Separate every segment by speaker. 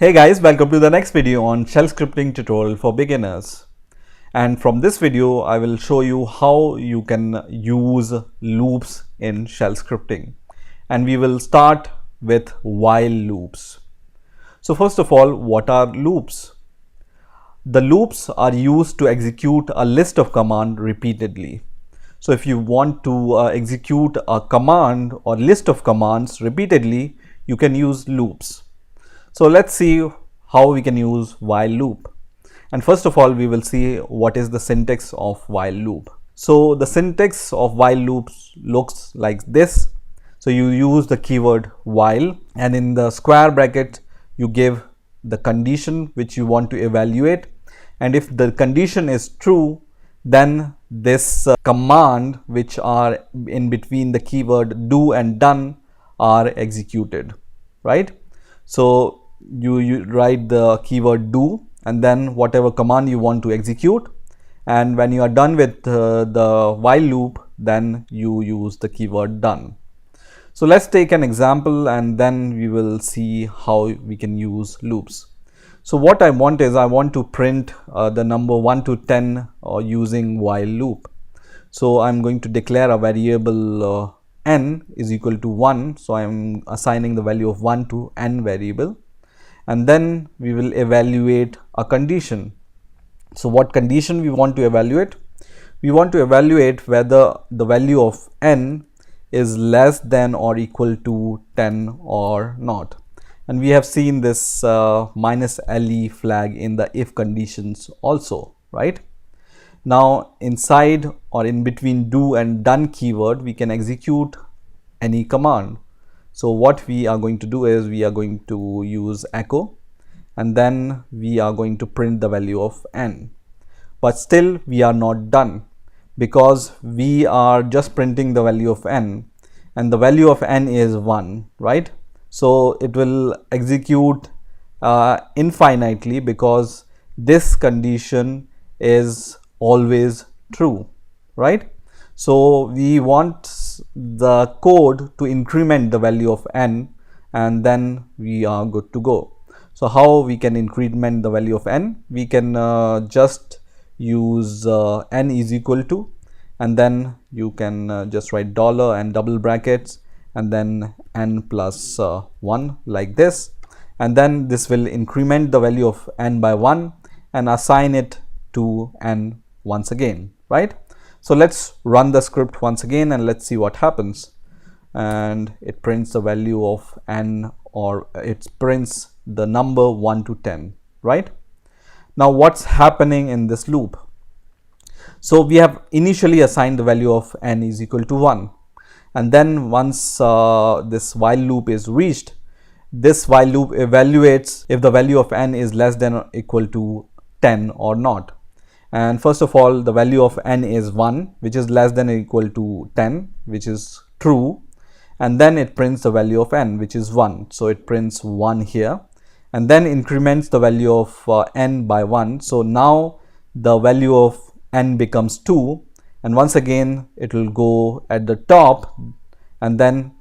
Speaker 1: Hey guys, welcome to the next video on shell scripting tutorial for beginners. And from this video, I will show you how you can use loops in shell scripting. And we will start with while loops. So first of all, what are loops? The loops are used to execute a list of commands repeatedly. So if you want to execute a command or list of commands repeatedly, you can use loops. So let's see how we can use while loop. And first of all, we will see what is the syntax of while loop. So the syntax of while loops looks like this. So you use the keyword while, and in the square bracket, you give the condition which you want to evaluate. And if the condition is true, then this command which are in between the keyword do and done are executed, right? So you write the keyword do and then whatever command you want to execute, and when you are done with the while loop, then you use the keyword done. So let's take an example and then we will see how we can use loops. So what I want is I want to print the number 1 to 10 using while loop. So I'm going to declare a variable n is equal to 1. So I'm assigning the value of 1 to n variable, and then we will evaluate a condition. So what condition we want to evaluate? We want to evaluate whether the value of n is less than or equal to 10 or not. And we have seen this minus LE flag in the if conditions also, right? Now inside or in between do and done keyword, we can execute any command. So what we are going to do is we are going to use echo, and then we are going to print the value of n. But still we are not done, because we are just printing the value of n, and the value of n is 1, right? So it will execute infinitely, because this condition is always true, right? So we want the code to increment the value of n, and then we are good to go. So how we can increment the value of n? We can just use n is equal to, and then you can just write dollar and double brackets and then n plus 1 like this, and then this will increment the value of n by 1 and assign it to n once again, right? So let's run the script once again and let's see what happens. And it prints the value of n, or it prints the number 1 to 10, right? Now what's happening in this loop? So we have initially assigned the value of n is equal to 1, and then once this while loop is reached, this while loop evaluates if the value of n is less than or equal to 10 or not. And first of all, the value of n is 1, which is less than or equal to 10, which is true. And then it prints the value of n, which is 1. So it prints 1 here, and then increments the value of n by 1. So now the value of n becomes 2, and once again it will go at the top, and then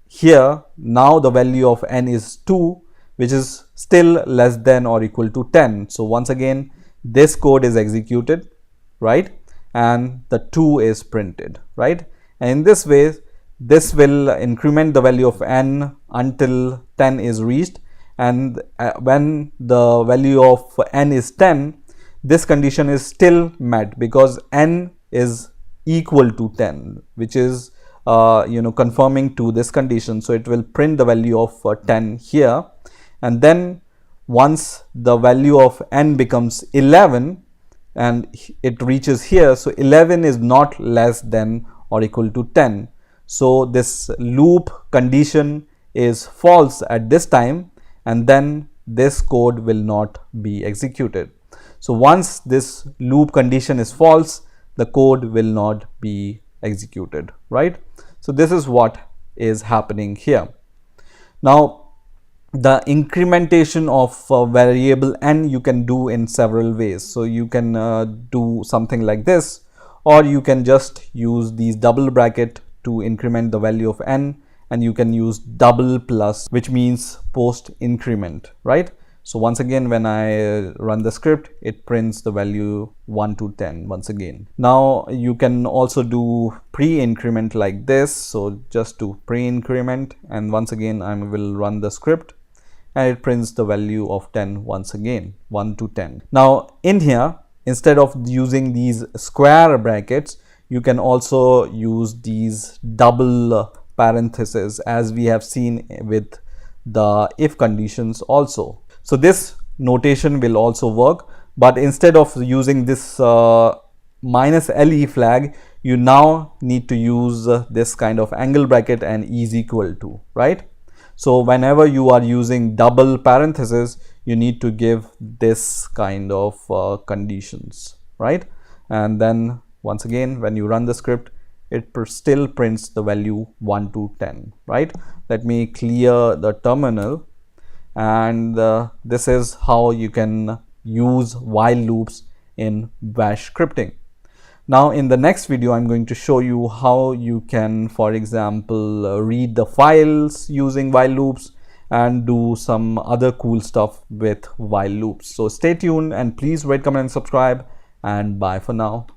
Speaker 1: here now the value of n is 2, which is still less than or equal to 10. So once again this code is executed, right? And the 2 is printed, right? And in this way, this will increment the value of n until 10 is reached. And when the value of n is 10, this condition is still met, because n is equal to 10, which is confirming to this condition. So it will print the value of 10 here, and then once the value of n becomes 11 and it reaches here, so 11 is not less than or equal to 10. So this loop condition is false at this time, and then this code will not be executed. So once this loop condition is false, the code will not be executed, right? So this is what is happening here. Now the incrementation of variable n you can do in several ways. So you can do something like this, or you can just use these double bracket to increment the value of n, and you can use double plus, which means post increment, right? So once again, when I run the script, it prints the value 1 to 10 once again. Now you can also do pre-increment like this. So just do pre-increment, and once again I will run the script and it prints the value of 10 once again, 1 to 10. Now in here, instead of using these square brackets, you can also use these double parentheses, as we have seen with the if conditions also. So this notation will also work, but instead of using this minus LE flag, you now need to use this kind of angle bracket and is equal to, right? So whenever you are using double parentheses, you need to give this kind of conditions, right? And then once again, when you run the script, it still prints the value 1 to 10, right? Let me clear the terminal. And this is how you can use while loops in bash scripting. Now in the next video, I'm going to show you how you can, for example, read the files using while loops and do some other cool stuff with while loops. So stay tuned and please rate, comment and subscribe, and bye for now.